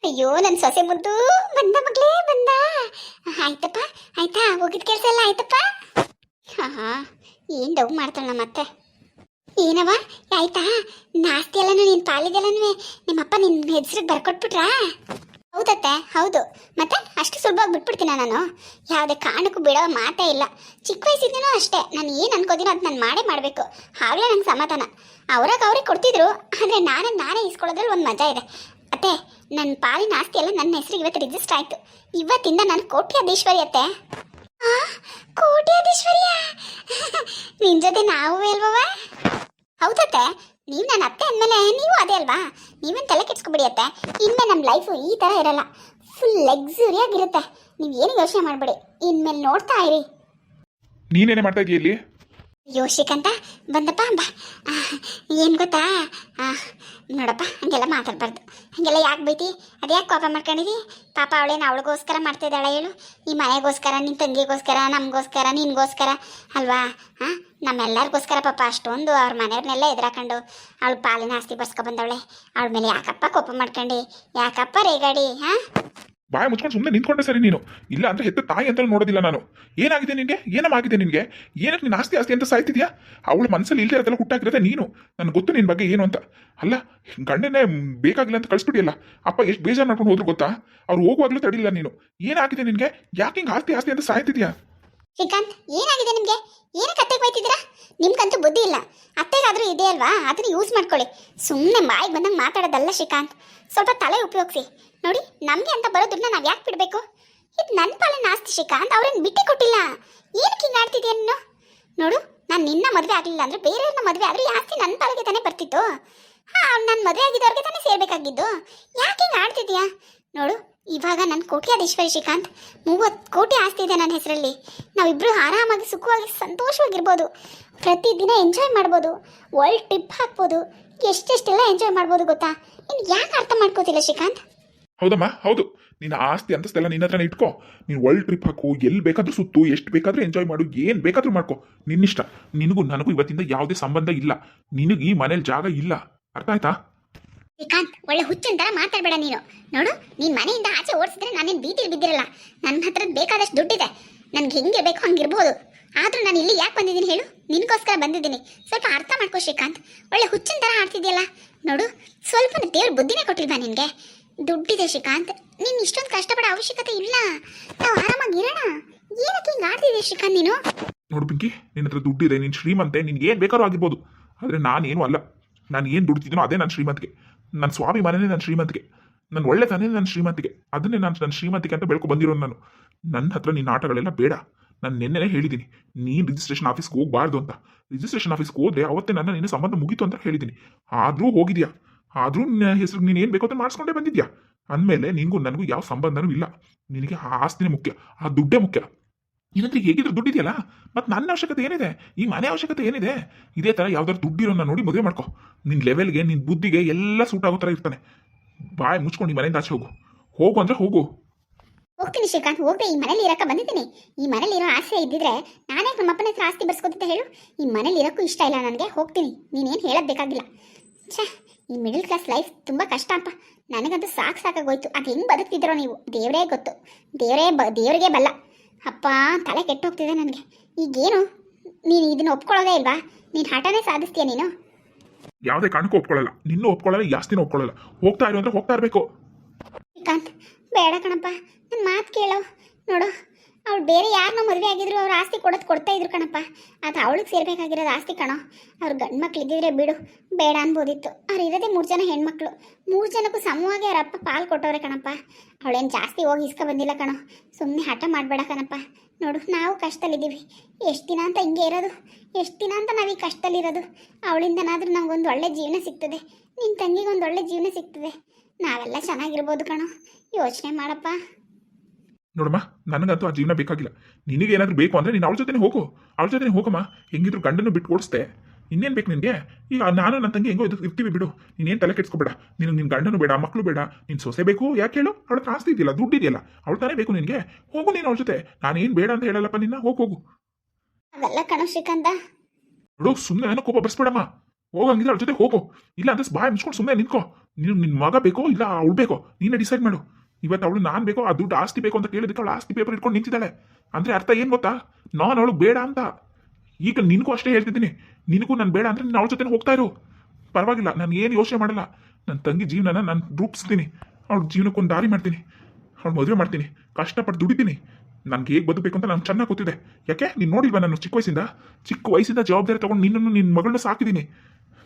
ಅಯ್ಯೋ ನನ್ನ ಸೊಸೆ ಮುದ್ದು ಬಂದ ಮಗಳೇ ಬಂದ. ಆಯ್ತಪ್ಪ, ಆಯ್ತಾ ಹೋಗಿದ ಕೆಲಸ ಎಲ್ಲ ಆಯ್ತಪ್ಪ. ಹಾ ಏನ್ ಡವ್ ಮಾಡ್ತಾಳ ಮತ್ತೆ. ಏನವ ಆಯ್ತಾ ನಾಸ್ತಿ ಎಲ್ಲನೂ ನಿನ್ ಪಾಲಿದೆಲ್ಲನೂ ನಿಮ್ಮಪ್ಪ ನಿನ್ನ ಹೆಸರಿಗೆ ಬರ್ಕೊಟ್ಬಿಟ್ರಾ? ಹೌದತ್ತೆ ಹೌದು. ಮತ್ತೆ ಅಷ್ಟು ಸುಲಭವಾಗಿ ಬಿಟ್ಬಿಡ್ತೀನ ನಾನು? ಯಾವುದೇ ಕಾರಣಕ್ಕೂ ಬಿಡೋ ಮಾತೇ ಇಲ್ಲ. ಚಿಕ್ಕ ವಯಸ್ಸಿದ್ದೀನೋ ಅಷ್ಟೇ, ನಾನು ಏನು ಅನ್ಕೋತೀನೋ ಅದು ನಾನು ಮಾಡಬೇಕು. ಆಗಲೇ ನಂಗೆ ಸಮಾಧಾನ. ಅವ್ರಿಗೆ ಕೊಡ್ತಿದ್ರು, ಆದರೆ ನಾನೇ ಇಸ್ಕೊಳ್ಳೋದ್ರಲ್ಲಿ ಒಂದು ಮಜಾ ಇದೆ ಅತ್ತೆ. ನನ್ನ ಪಾಲಿನ ಆಸ್ತಿ ಎಲ್ಲ ನನ್ನ ಹೆಸರಿಗೆ ಇವತ್ತು ರಿಜಿಸ್ಟರ್ ಆಯಿತು. ಇವತ್ತಿಂದ ನಾನು ಕೋಟ್ಯಾಧೀಶ್ವರಿ ಅತ್ತೆ. ಕೋಟ್ಯಾಧೀಶ್ವರಿಯ ನಿನ್ ಜೊತೆ ನಾವು ಅಲ್ವವ? ಹೌದತ್ತೆ, ನೀವು ನನ್ನ ಅತ್ತೆ ಅಂದಮೇಲೆ ನೀವು ಅದೇ ಅಲ್ವಾ? ನೀವೇನು ತಲೆ ಕೆಡ್ಸ್ಕೊಬಿಡಿ ಅತ್ತೆ. ಇನ್ಮೇಲೆ ನಮ್ಮ ಲೈಫು ಈ ಥರ ಇರಲ್ಲ, ಫುಲ್ ಲಕ್ಸುರಿಯಾಗಿರುತ್ತೆ. ನೀವು ಏನು ಯೋಚನೆ ಮಾಡಬೇಡಿ, ಇನ್ಮೇಲೆ ನೋಡ್ತಾ ಇರಿ. ನೀನೇನೇ ಮಾಡ್ತಾ ಇದೀಯ ಇಲ್ಲಿ? ಯೋಶಿಕಂತ ಬಂದಪ್ಪ ಬಾ. ಏನು ಗೊತ್ತಾ, ನೋಡಪ್ಪ ಹಂಗೆಲ್ಲ ಮಾತಾಡ್ಬಾರ್ದು. ಹಾಗೆಲ್ಲ ಯಾಕೆ ಬೈತಿ? ಅದ್ಯಾಕೆ ಕೋಪ ಮಾಡ್ಕೊಂಡಿದಿ? ಪಾಪ ಅವಳೇನು ಅವಳಿಗೋಸ್ಕರ ಮಾಡ್ತಿದ್ದಾಳೆ ಹೇಳು? ಈ ಮನೆಗೋಸ್ಕರ, ನಿನ್ನ ತಂಗಿಗೋಸ್ಕರ, ನಮಗೋಸ್ಕರ, ನಿನಗೋಸ್ಕರ ಅಲ್ವಾ? ನಮ್ಮೆಲ್ಲರಿಗೋಸ್ಕರ ಪಾಪ ಅಷ್ಟೊಂದು ಅವ್ರ ಮನೆಯವ್ರನ್ನೆಲ್ಲ ಎದುರಾಕೊಂಡು ಅವಳು ಪಾಲಿನ ಆಸ್ತಿ ಬರ್ಸ್ಕೊ ಬಂದವಳೆ. ಅವಳ ಮೇಲೆ ಯಾಕಪ್ಪ ಕೋಪ ಮಾಡ್ಕೊಂಡು, ಯಾಕಪ್ಪ ರೇಗಾಡಿ? ಬಾಯ್ ಮುಚ್ಕೊಂಡು ಸುಮ್ಮನೆ ನಿಂತ್ಕೊಂಡೆ ಸರಿ ನೀನು. ಇಲ್ಲ ಅಂದ್ರೆ ಹೆತ್ತ ತಾಯಿ ಅಂತ ನೋಡೋದಿಲ್ಲ ನಾನು. ಏನಾಗಿದೆ ನಿನಗೆ? ಏನಮಾಗಿದೆ ನಿನಗೆ? ಏನಕ್ಕೆ ನೀನು ಆಸ್ತಿ ಆಸ್ತಿ ಅಂತ ಸಾಯ್ತಿದ್ಯಾ? ಅವಳ ಮನಸ್ಸಲ್ಲಿ ಇಲ್ಲದೆ ಇರೋದೆಲ್ಲ ಹುಟ್ಟಾಕಿರೋದೆ ನೀನು. ನನಗೆ ಗೊತ್ತು ನಿನ್ನ ಬಗ್ಗೆ ಏನು ಅಂತ. ಅಲ್ಲ, ಗಂಡನೇ ಬೇಕಾಗಿಲ್ಲ ಅಂತ ಕಳಿಸ್ಬಿಟ್ಟಿಯಲ್ಲ. ಅಪ್ಪ ಎಷ್ಟು ಬೇಜಾರು ಮಾಡ್ಕೊಂಡು ಹೋದ್ರು ಗೊತ್ತಾ? ಅವ್ರು ಹೋಗುವಾಗಲೂ ತಡಿಲಿಲ್ಲ ನೀನು. ಏನಾಗಿದೆ ನಿನಗೆ? ಯಾಕೆ ಹಿಂಗೆ ಆಸ್ತಿ ಆಸ್ತಿ ಅಂತ ಸಾಯ್ತಿದ್ಯಾ? ಶ್ರೀಕಾಂತ್, ಏನಾಗಿದೆ ನಿಮಗೆ? ಏನಕ್ಕೆ ಅತ್ತೆಗೆ ಬೈತಿದ್ದೀರಾ? ನಿಮ್ಗಂತೂ ಬುದ್ಧಿ ಇಲ್ಲ. ಅತ್ತೆಗಾದ್ರೂ ಇದೆ ಅಲ್ವಾ, ಅದನ್ನ ಯೂಸ್ ಮಾಡ್ಕೊಳ್ಳಿ. ಸುಮ್ಮನೆ ಬಾಯಿಗೆ ಬಂದಂಗೆ ಮಾತಾಡೋದಲ್ಲ ಶ್ರೀಕಾಂತ್. ಸ್ವಲ್ಪ ತಲೆ ಉಪಯೋಗಿಸಿ. ನೋಡಿ, ನಮಗೆ ಅಂತ ಬರೋ ದುಡ್ಡನ್ನ ನಾವು ಯಾಕೆ ಬಿಡಬೇಕು? ಇದು ನನ್ನ ಪಾಲಿನ ಆಸ್ತಿ ಶ್ರೀಕಾಂತ್. ಅವ್ರೇನು ಬಿಟ್ಟೆ ಕೊಟ್ಟಿಲ್ಲ. ಏನಕ್ಕೆ ಹಿಂಗೆ ಆಡ್ತಿದ್ಯಾ ನೀನು? ನೋಡು, ನಾನು ನಿನ್ನ ಮದುವೆ ಆಗಲಿಲ್ಲ ಅಂದರೆ ಬೇರೆಯವ್ರನ್ನ ಮದುವೆ ಆದರೆ ಈ ಆಸ್ತಿ ನನ್ನ ಪಾಲಿಗೆ ತಾನೇ ಬರ್ತಿತ್ತು. ನನ್ನ ಮದುವೆ ಆಗಿದ್ದವ್ರಿಗೆ ತಾನೇ ಸೇರಬೇಕಾಗಿದ್ದು. ಯಾಕೆ ಹಿಂಗೆ ಆಡ್ತಿದ್ಯಾ? ನೋಡು, ಇವಾಗ ನನ್ನ ಕೋಟ್ಯಾಧೀಶ್ವರಿ ಶ್ರೀಕಾಂತ್. 30 ಕೋಟಿ ಆಸ್ತಿ ಇದೆ ನನ್ನ ಹೆಸರಲ್ಲಿ. ನಾವಿಬ್ಬರು ಆರಾಮಾಗಿ ಸುಖವಾಗಿ ಸಂತೋಷವಾಗಿರ್ಬೋದು. ಪ್ರತಿದಿನ ಎಂಜಾಯ್ ಮಾಡ್ಬೋದು. ವರ್ಲ್ಡ್ ಟ್ರಿಪ್ ಹಾಕ್ಬೋದು. ಎಷ್ಟೆಷ್ಟೆಲ್ಲ ಎಂಜಾಯ್ ಮಾಡ್ಬೋದು ಗೊತ್ತಾ? ನೀನು ಯಾಕೆ ಅರ್ಥ ಮಾಡ್ಕೋತಿಲ್ಲ ಶ್ರೀಕಾಂತ್? ಹೌದಮ್ಮ, ಹೌದು. ನಿನ್ನ ಆಸ್ತಿ ಅಂತಸ್ತೆಲ್ಲ ನಿನ್ನ ಹತ್ರನೇ ಇಟ್ಕೋ. ನೀನು ವರ್ಲ್ಡ್ ಟ್ರಿಪ್ ಹಾಕು, ಎಲ್ಲಿ ಬೇಕಾದ್ರೂ ಸುತ್ತು, ಎಷ್ಟು ಬೇಕಾದ್ರೂ ಎಂಜಾಯ್ ಮಾಡು, ಏನು ಬೇಕಾದ್ರೂ ಮಾಡ್ಕೋ. ನಿನ್ನಿಷ್ಟ. ನಿನಗೂ ನನಗೂ ಇವತ್ತಿಂದ ಯಾವುದೇ ಸಂಬಂಧ ಇಲ್ಲ. ನಿನಗೆ ಈ ಮನೇಲಿ ಜಾಗ ಇಲ್ಲ. ಅರ್ಥ ಆಯ್ತಾ? ಶ್ರೀಕಾಂತ್, ಒಳ್ಳೆ ಹುಚ್ಚಿನ ಥರ ಮಾತಾಡಬೇಡ ನೀನು. ನೋಡು, ನೀನು ಮನೆಯಿಂದ ಆಚೆ ಓಡಿಸಿದ್ರೆ ನಾನೇನು ಬೀದಿಲಿ ಬಿದ್ದಿರಲ್ಲ. ನನ್ನ ಹತ್ರ ಬೇಕಾದಷ್ಟು ದುಡ್ಡಿದೆ. ನನಗೆ ಹೆಂಗೆ ಬೇಕು ಹಂಗಿರ್ಬೋದು. ಆದರೂ ನಾನು ಇಲ್ಲಿ ಯಾಕೆ ಬಂದಿದ್ದೀನಿ ಹೇಳು? ನಿನಗೋಸ್ಕರ ಬಂದಿದ್ದೀನಿ. ಸ್ವಲ್ಪ ಅರ್ಥ ಮಾಡ್ಕೋ ಶ್ರೀಕಾಂತ್. ಒಳ್ಳೆ ಹುಚ್ಚಿನ ಥರ ಆಡ್ತಿದ್ಯಲ್ಲ. ನೋಡು, ಸ್ವಲ್ಪ ದೇವ್ರ ಬುದ್ಧಿನೇ ಕೊಟ್ಟಿಲ್ವಾ ನಿನಗೆ? ದುಡ್ಡಿದೆ ಶ್ರೀಕಾಂತ್. ನೀನು ಇಷ್ಟೊಂದು ಕಷ್ಟಪಡೋ ಅವಶ್ಯಕತೆ ಇಲ್ಲ. ನಾವು ಆರಾಮಾಗಿ ಇರೋಣ. ಏನಕ್ಕೆ ಹಿಂಗೆ ಆಡ್ತಿದ್ದೆ ಶ್ರೀಕಾಂತ್ ನೀನು? ನೋಡು ಪಿಂಕಿ, ನಿನ್ನ ಹತ್ರ ದುಡ್ಡಿದೆ, ನೀನು ಶ್ರೀಮಂತೆ, ನಿನ್ಗೆ ಏನು ಬೇಕಾದ್ರೂ ಆಗಿರ್ಬೋದು. ಆದರೆ ನಾನೇನು ಅಲ್ಲ. ನಾನು ಏನು ದುಡ್ತಿದ್ದೀನೋ ಅದೇ ನನ್ನ ಶ್ರೀಮಂತಿಗೆ. ನನ್ನ ಸ್ವಾಭಿಮಾನನೇ ನನ್ನ ಶ್ರೀಮಂತಿಗೆ. ನನ್ನ ಒಳ್ಳೆತನೇ ನನ್ನ ಶ್ರೀಮಂತಿಗೆ. ಅದನ್ನೇ ನನ್ನ ಶ್ರೀಮಂತಿಗೆ ಅಂತ ಬೆಳ್ಕೊ ಬಂದಿರೋ ನಾನು. ನನ್ನ ಹತ್ರ ನಿನ್ನ ಆಟಗಳೆಲ್ಲ ಬೇಡ. ನಾನು ನಿನ್ನೆನೇ ಹೇಳಿದ್ದೀನಿ, ನೀನು ರಿಜಿಸ್ಟ್ರೇಷನ್ ಆಫೀಸ್ಗೆ ಹೋಗಬಾರ್ದು ಅಂತ. ರಿಜಿಸ್ಟ್ರೇಷನ್ ಆಫೀಸ್ಗೆ ಹೋದ್ರೆ ಅವತ್ತೇ ನಿನ್ನ ಸಂಬಂಧ ಮುಗೀತು ಅಂತ ಹೇಳಿದ್ದೀನಿ. ಆದರೂ ಹೋಗಿದ್ಯಾ. ಆದರೂ ನಿನ್ನ ಹೆಸರು ನೀನು ಏನು ಬೇಕೋ ಅಂತ ಮಾಡಿಸ್ಕೊಂಡೇ ಬಂದಿದ್ಯಾ. ಅಂದಮೇಲೆ ನಿನಗೂ ನನಗೂ ಯಾವ ಸಂಬಂಧನೂ ಇಲ್ಲ. ನಿನಗೆ ಆ ಆಸ್ತಿನೇ ಮುಖ್ಯ, ಆ ದುಡ್ಡೇ ಮುಖ್ಯ. ನಿನ್ನತ್ರ ಹೇಗಿದ್ರು ದುಡ್ಡಿದೆಯಲ್ಲ, ಮತ್ತು ನನ್ನ ಅವಶ್ಯಕತೆ ಏನಿದೆ? ಈ ಮನೆ ಅವಶ್ಯಕತೆ ಏನಿದೆ? ಇದೇ ಥರ ಯಾವ್ದಾದ್ರು ದುಡ್ಡಿರೋನ್ನ ನೋಡಿ ಮದುವೆ ಮಾಡ್ಕೊ. ನಿನ್ನ ಲೆವೆಲ್ಗೆ, ನಿನ್ನ ಬುದ್ಧಿಗೆ ಎಲ್ಲ ಸೂಟ್ ಆಗೋ ಥರ ಇರ್ತಾನೆ. ಬಾಯ್ ಮುಚ್ಕೊಂಡು ಈ ಮನೆಯಿಂದ ಆಚೆ ಹೋಗು ಅಂದರೆ ಹೋಗು. ಹೋಗ್ತೀನಿ ಶ್ರೀಕಾಂತ್, ಹೋಗ್ದೆ. ಈ ಮನೇಲಿ ಇರೋಕೆ ಬಂದಿದ್ದೀನಿ. ಈ ಮನೇಲಿ ಇರೋ ಆಸೆ ಇದ್ದಿದ್ರೆ ನಾನೇ ನಮ್ಮಪ್ಪನ ಹತ್ರ ಆಸ್ತಿ ಬರ್ಸ್ಕೊತಿದ್ದೆ ಹೇಳು? ಈ ಮನೇಲಿ ಇರೋಕ್ಕೂ ಇಷ್ಟ ಇಲ್ಲ ನನಗೆ. ಹೋಗ್ತೀನಿ. ನೀನೇನು ಹೇಳೋದು ಬೇಕಾಗಿಲ್ಲ. ಛೇ, ಈ ಮಿಡಲ್ ಕ್ಲಾಸ್ ಲೈಫ್ ತುಂಬ ಕಷ್ಟ ಅಪ್ಪ. ನನಗಂತೂ ಸಾಕಾಗೋಯ್ತು. ಅದು ಹೆಂಗೆ ಬದುಕ್ತಿದ್ರೋ ನೀವು, ದೇವರೇ ಗೊತ್ತು. ದೇವರಿಗೆ ಬಲ್ಲ. ಅಪ್ಪ, ತಲೆ ಕೆಟ್ಟು ಹೋಗ್ತಿದೆ ನನಗೆ. ಈಗೇನು ನೀನು ಇದನ್ನು ಒಪ್ಕೊಳ್ಳೋದೇ ಇಲ್ವಾ? ನೀನು ಹಠನೇ ಸಾಧಿಸ್ತೀಯ ನೀನು? ಯಾವುದೇ ಕಾರಣಕ್ಕೂ ಒಪ್ಕೊಳ್ಳಲ್ಲ. ನಿನ್ನೂ ಒಪ್ಕೊಳ್ಳಲ್ಲ, ಜಾಸ್ತಿನೂ ಒಪ್ಕೊಳ್ಳಲ್ಲ. ಹೋಗ್ತಾ ಇರೋ ಅಂದ್ರೆ ಹೋಗ್ತಾ ಇರಬೇಕು. ಶ್ರೀಕಾಂತ್, ಬೇಡ ಕಣಪ್ಪ, ನನ್ನ ಮಾತು ಕೇಳೋ. ನೋಡು, ಅವಳು ಬೇರೆ ಯಾರನ್ನ ಮದುವೆ ಆಗಿದ್ರು ಅವ್ರ ಆಸ್ತಿ ಕೊಡ್ತಾ ಇದ್ರು ಕಣಪ್ಪ. ಅದು ಅವಳಿಗೆ ಸೇರ್ಬೇಕಾಗಿರೋದು ಆಸ್ತಿ ಕಣೋ. ಅವ್ರು ಗಂಡು ಮಕ್ಳು ಇದ್ದಿದ್ರೆ ಬಿಡು, ಬೇಡ ಅನ್ಬೋದಿತ್ತು. ಅವ್ರು ಇರೋದೇ 3 ಜನ ಹೆಣ್ಮಕ್ಳು. 3 ಜನಕ್ಕೂ ಸಮವಾಗಿ ಅವ್ರ ಅಪ್ಪ ಪಾಲು ಕೊಟ್ಟವ್ರೆ ಕಣಪ್ಪ. ಅವಳೇನು ಜಾಸ್ತಿ ಹೋಗಿ ಇಸ್ಕೊ ಬಂದಿಲ್ಲ ಕಣೋ. ಸುಮ್ಮನೆ ಹಠ ಮಾಡಬೇಡ ಕಣಪ್ಪ. ನೋಡು, ನಾವು ಕಷ್ಟದಲ್ಲಿದ್ದೀವಿ. ಎಷ್ಟು ದಿನ ಅಂತ ಹಿಂಗೆ ಇರೋದು? ಎಷ್ಟು ದಿನ ಅಂತ ನಾವು ಈ ಕಷ್ಟದಲ್ಲಿರೋದು? ಅವಳಿಂದನಾದರೂ ನಮಗೊಂದು ಒಳ್ಳೆ ಜೀವನ ಸಿಗ್ತದೆ. ನಿನ್ನ ತಂಗಿಗೊಂದು ಒಳ್ಳೆ ಜೀವನ ಸಿಗ್ತದೆ. ನಾವೆಲ್ಲ ಚೆನ್ನಾಗಿರ್ಬೋದು ಕಣೋ. ಯೋಚನೆ ಮಾಡಪ್ಪ. ನೋಡಮ್ಮ, ನನಗಂತೂ ಆ ಜೀವನ ಬೇಕಾಗಿಲ್ಲ. ನಿನಗೇನಾದ್ರೂ ಬೇಕು ಅಂದರೆ ನೀನು ಅವಳ ಜೊತೆ ಹೋಗು. ಅವಳ ಜೊತೆ ಹೋಗಮ್ಮ. ಹೆಂಗಿದ್ರು ಗಂಡನ್ನು ಬಿಟ್ಟು ಓಡಿಸ್ದೆ. ಇನ್ನೇನು ಬೇಕು ನಿನಗೆ? ಈಗ ನಾನು ನನ್ನ ತಂಗಿ ಹೆಂಗೋ ಇರ್ತೀವಿ ಬಿಡು. ನೀನೇನು ತಲೆ ಕೆಡ್ಸ್ಕೊಬೇಡ. ನಿನ್ನ ಗಂಡನೂ ಬೇಡ, ಮಕ್ಕಳು ಬೇಡ, ನೀನು ಸೊಸೆ ಬೇಕು. ಯಾಕೆ ಹೇಳು? ಅವಳ ಹತ್ರ ಆಸ್ತಿ ಇದೆಯಲ್ಲ, ದುಡ್ಡಿದೆಯಲ್ಲ, ಅವಳು ತಾನೇ ಬೇಕು ನಿನಗೆ. ಹೋಗು ನೀನು ಅವಳ ಜೊತೆ. ನಾನೇನು ಬೇಡ ಅಂತ ಹೇಳಲ್ಲಪ್ಪ ನಿನ್ನ. ಹೋಗು. ಅದಲ್ಲ ಕಣೋ ಶ್ರೀಕಾಂತ. ನೋಡು, ಸುಮ್ಮನೆ ಏನೋ ಕೋಪ ಬರ್ಸ್ಬೇಡಮ್ಮ. ಹೋಗಂಗಿದ್ರೆ ಅವಳ ಜೊತೆ ಹೋಗು. ಇಲ್ಲ ಅಂದ್ರೆ ಬಾಯ್ ಮುಚ್ಕೊಂಡು ಸುಮ್ಮನೆ ನಿಂತ್ಕೋ. ನೀನು ನಿನ್ನ ಮಗ ಬೇಕೋ ಇಲ್ಲ ಅವಳು ಬೇಕೋ ನೀನೇ ಡಿಸೈಡ್ ಮಾಡು. ಇವತ್ತು ಅವಳು ನಾನು ಬೇಕೋ ಆ ದುಡ್ಡು ಆಸ್ತಿ ಬೇಕು ಅಂತ ಕೇಳಿದಕ್ಕೆ ಅವಳು ಆಸ್ತಿ ಪೇಪರ್ ಇಟ್ಕೊಂಡು ನಿಂತಿದ್ದಾಳೆ. ಅಂದರೆ ಅರ್ಥ ಏನು ಗೊತ್ತಾ, ನಾನು ಅವಳು ಬೇಡ ಅಂತ. ಈಗ ನಿನಗೂ ಅಷ್ಟೇ ಹೇಳ್ತಿದ್ದೀನಿ, ನಿನಗೂ ನಾನು ಬೇಡ ಅಂದರೆ ನೀನು ಅವಳ ಜೊತೆ ಹೋಗ್ತಾ ಇರು, ಪರವಾಗಿಲ್ಲ. ನಾನು ಏನು ಯೋಚನೆ ಮಾಡಲ್ಲ. ನನ್ನ ತಂಗಿ ಜೀವನನ ನಾನು ರೂಪಿಸ್ತೀನಿ, ಅವಳ ಜೀವನಕ್ಕೊಂದು ದಾರಿ ಮಾಡ್ತೀನಿ, ಅವಳು ಮದುವೆ ಮಾಡ್ತೀನಿ, ಕಷ್ಟಪಟ್ಟು ದುಡಿತೀನಿ. ನನಗೆ ಹೇಗೆ ಬದುಕಬೇಕು ಅಂತ ನಾನು ಚೆನ್ನಾಗಿ ಗೊತ್ತಿದೆ. ಯಾಕೆ ನೀನು ನೋಡಿಲ್ವಾ, ನಾನು ಚಿಕ್ಕ ವಯಸ್ಸಿಂದ ಜವಾಬ್ದಾರಿ ತೊಗೊಂಡು ನಿನ್ನನ್ನು ನಿನ್ನ ಮಗಳನ್ನ ಸಾಕಿದ್ದೀನಿ.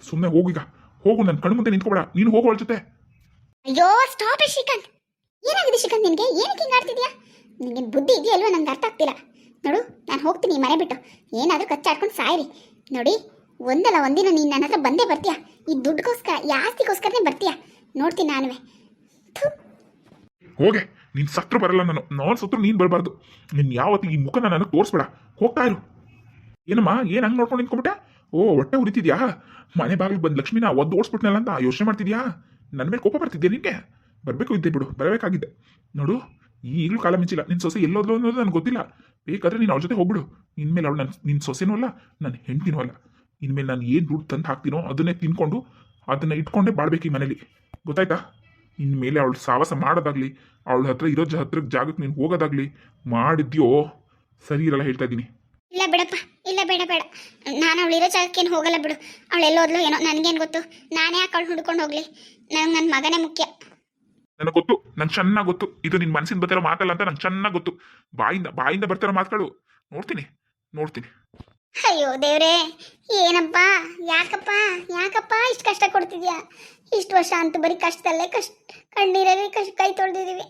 ಸುಮ್ಮನೆ ಹೋಗೀಗ, ಹೋಗು, ನನ್ನ ಕಣ್ಣು ಮುಂದೆ ನಿಂತ್ಕೊಬೇಡ, ನೀನು ಹೋಗು ಅವಳ ಜೊತೆ. ಅಯ್ಯೋ ಸ್ಟಾಪ್ ಇಟ್ ಶ್ರೀಕಾಂತ್. ಏನಾಗಿದೆ ಶ್ರೀಕಾಂತ್ ನಿನಗೆ? ಏನಕ್ಕೆ ಹಿಂಗೆ ಆಡ್ತಿದ್ಯಾ? ನಿನಗೆ ಬುದ್ಧಿ ಇದೆಯಲ್ವ? ನಂಗೆ ಅರ್ಥ ಆಗ್ತಿಲ್ಲ. ನೋಡು, ನಾನು ಹೋಗ್ತೀನಿ ಈ ಮನೆ ಬಿಟ್ಟು. ಏನಾದರೂ ಕಚ್ಚಾಡ್ಕೊಂಡು ಸಾಯಿರಿ. ನೋಡಿ, ಒಂದಲ್ಲ ಒಂದಿನ ನೀನು ನನ್ನ ಹತ್ರ ಬಂದೇ ಬರ್ತೀಯ. ಈ ದುಡ್ಡುಗೋಸ್ಕರ, ಈ ಆಸ್ತಿಗೋಸ್ಕರನೇ ಬರ್ತೀಯ. ನೋಡ್ತೀನಿ ನಾನುವೆ. ಹೋಗೆ, ನೀನು ಸತ್ರು ಬರಲ್ಲ, ನಾನು ಸತ್ರು ನೀನು ಬರಬಾರ್ದು. ನೀನು ಯಾವತ್ತಿಗೆ ಈ ಮುಖನ ನನಗೆ ತೋರಿಸ್ಬೇಡ, ಹೋಗ್ತಾ ಇರು. ಏನಮ್ಮ, ಏನು ಹಂಗೆ ನೋಡ್ಕೊಂಡು ನಿಂತ್ಕೊಂಬಿಟ್ಟೆ? ಓ, ಹೊಟ್ಟೆ ಉರಿತಿದ್ಯಾ? ಮನೆ ಬಾಗಿಲು ಬಂದು ಲಕ್ಷ್ಮಿನ ಒದ್ದು ಓಡಿಸ್ಬಿಟ್ನಲ್ಲ ಅಂತ ಯೋಚನೆ ಮಾಡ್ತಿದ್ಯಾ? ನನ್ನ ಮೇಲೆ ಕೋಪ ಬರ್ತಿದ್ದೆ ನಿನಗೆ? ಬರಬೇಕು ಇದ್ದೆ ಬಿಡು, ಬರಬೇಕಾಗಿದ್ದೆ. ನೋಡು, ಈಗಲೂ ಕಾಲ ಮಿಂಚಿಲ್ಲ. ನಿನ್ನ ಸೊಸೆ ಎಲ್ಲೋದ್ಲು ಅನ್ನೋದು ನನಗೆ ಗೊತ್ತಿಲ್ಲ. ಬೇಕಾದ್ರೆ ನೀನು ಅವಳ ಜೊತೆ ಹೋಗ್ಬಿಡು. ಇನ್ಮೇಲೆ ಅವಳು ನಿನ್ನ ಸೊಸೆನೂ ಅಲ್ಲ, ನನ್ನ ಹೆಂಡ್ತಿನೂ ಅಲ್ಲ. ಇನ್ಮೇಲೆ ನಾನು ಏನು ದುಡ್ಡು ತಂದು ಹಾಕ್ತೀನೋ ಅದನ್ನೇ ತಿನ್ಕೊಂಡು ಅದನ್ನು ಇಟ್ಕೊಂಡೇ ಬಾಳ್ಬೇಕು ಈ ಮನೇಲಿ, ಗೊತ್ತಾಯ್ತಾ? ಇನ್ಮೇಲೆ ಅವಳು ಸಾಹಸ ಮಾಡೋದಾಗ್ಲಿ, ಅವಳ ಹತ್ರ ಇರೋ ಜಾಗಕ್ಕೆ ನೀನು ಹೋಗೋದಾಗ್ಲಿ ಮಾಡಿದ್ಯೋ ಸರಿ ಇರಲ್ಲ, ಹೇಳ್ತಾ ಇದ್ದೀನಿ. ಇಲ್ಲ ಬಿಡಪ್ಪ, ಇಲ್ಲ, ಬೇಡ ಬೇಡ. ನಾನು ಅವಳಿರೋ ಜಾಗಕ್ಕೇನು ಹೋಗಲ್ಲ ಬಿಡು. ಅವಳು ಎಲ್ಲೋದ್ಲು ಏನೋ, ನನಗೇನು ಗೊತ್ತು? ನಾನೇ ಯಾಕೆ ಅವಳು ಹುಡ್ಕೊಂಡು ಹೋಗ್ಲಿ? ನನಗೆ ನನ್ನ ಮಗನೇ ಮುಖ್ಯ. ನನಗೆ ಗೊತ್ತು, ನಂಗೆ ಚೆನ್ನಾಗಿ ಗೊತ್ತು. ಇದು ನಿನ್ನ ಮನಸ್ಸಿಂದ ಬರ್ತಿರೋ ಮಾತಲ್ಲ ಅಂತ ನಂಗೆ ಚೆನ್ನಾಗಿ ಗೊತ್ತು. ಬಾಯಿಂದ ಬರ್ತಿರೋ ಮಾತುಗಳು ನೋಡ್ತೀನಿ. ಅಯ್ಯೋ ದೇವ್ರೇ, ಏನಪ್ಪ, ಯಾಕಪ್ಪ ಇಷ್ಟು ಕಷ್ಟ ಕೊಡ್ತಿದ್ಯಾ? ಇಷ್ಟು ವರ್ಷ ಅಂತೂ ಬರೀ ಕಷ್ಟದಲ್ಲೇ ಕಣ್ಣೀರಲ್ಲಿ ಕೈ ತೊಳೆದಿದ್ದೀವಿ.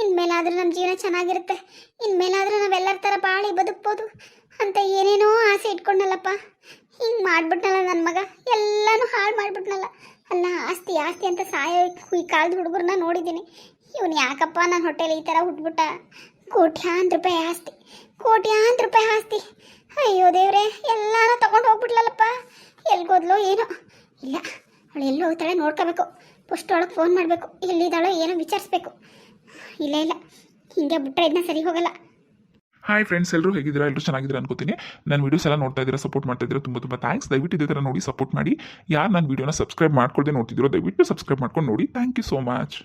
ಇನ್ಮೇಲಾದ್ರೂ ನಮ್ಮ ಜೀವನ ಚೆನ್ನಾಗಿರುತ್ತೆ, ಇನ್ಮೇಲಾದ್ರೂ ನಾವೆಲ್ಲರ ಥರ ಬಾಳಿ ಬದುಕ್ಬೋದು ಅಂತ ಏನೇನೋ ಆಸೆ ಇಟ್ಕೊಂಡಲ್ಲಪ್ಪ. ಹಿಂಗೆ ಮಾಡ್ಬಿಟ್ನಲ್ಲ ನನ್ನ ಮಗ, ಎಲ್ಲನೂ ಹಾಳು ಮಾಡ್ಬಿಟ್ನಲ್ಲ. ಅಲ್ಲ, ಆಸ್ತಿ ಅಂತ ಸಾಯೋ ಈ ಕಾಲದ ಹುಡುಗರನ್ನ ನೋಡಿದ್ದೀನಿ. ಇವನು ಯಾಕಪ್ಪ ನನ್ನ ಹೊಟ್ಟೆಲಿ ಈ ಥರ ಹುಟ್ಬಿಟ್ಟ? ಕೋಟ್ಯಾಂತರ ರೂಪಾಯಿ ಆಸ್ತಿ. ಅಯ್ಯೋ ದೇವ್ರೆ, ಎಲ್ಲಾನು ತಗೊಂಡು ಹೋಗ್ಬಿಟ್ಲಲ್ಲಪ್ಪ. ಎಲ್ಗೋದ್ಲೋ ಏನೋ. ಇಲ್ಲ, ಅವಳು ಎಲ್ಲೋ ಹೋಗ್ತಾಳೆ ನೋಡ್ಕೋಬೇಕು. ಫಸ್ಟ್ ಅವಳಿಗೆ ಫೋನ್ ಮಾಡಬೇಕು, ಎಲ್ಲಿದ್ದಾಳೋ ಏನೋ ವಿಚಾರಿಸ್ಬೇಕು. ಇಲ್ಲ, ಹಿಂಗೆ ಬಿಟ್ಟರೆ ಇದನ್ನ ಸರಿ ಹೋಗಲ್ಲ. ಹಾಯ್ ಫ್ರೆಂಡ್ಸ್, ಎಲ್ಲರೂ ಹೇಗಿದ್ದೀರಾ? ಎಲ್ಲರೂ ಚೆನ್ನಾಗಿದ್ದೀರಾ ಅನ್ಕೋತೀನಿ. ನನ್ನ ವೀಡಿಯೋಸ್ ಎಲ್ಲ ನೋಡ್ತಾ ಇದ್ದೀರಾ, ಸಪೋರ್ಟ್ ಮಾಡ್ತಾ ಇದ್ದೀರಾ, ತುಂಬ ಥ್ಯಾಂಕ್ಸ್. ದಯವಿಟ್ಟು ಇದೇ ಥರ ನೋಡಿ ಸಪೋರ್ಟ್ ಮಾಡಿ. ಯಾರು ನನ್ನ ವೀಡಿಯೋನ ಸಬ್ಸ್ಕ್ರೈಬ್ ಮಾಡ್ಕೊಳ್ದೆ ನೋಡ್ತಿದ್ದೀರೋ ದಯವಿಟ್ಟು ಸಬ್ಸ್ಕ್ರೈಬ್ ಮಾಡ್ಕೊಂಡು ನೋಡಿ. Thank you so much.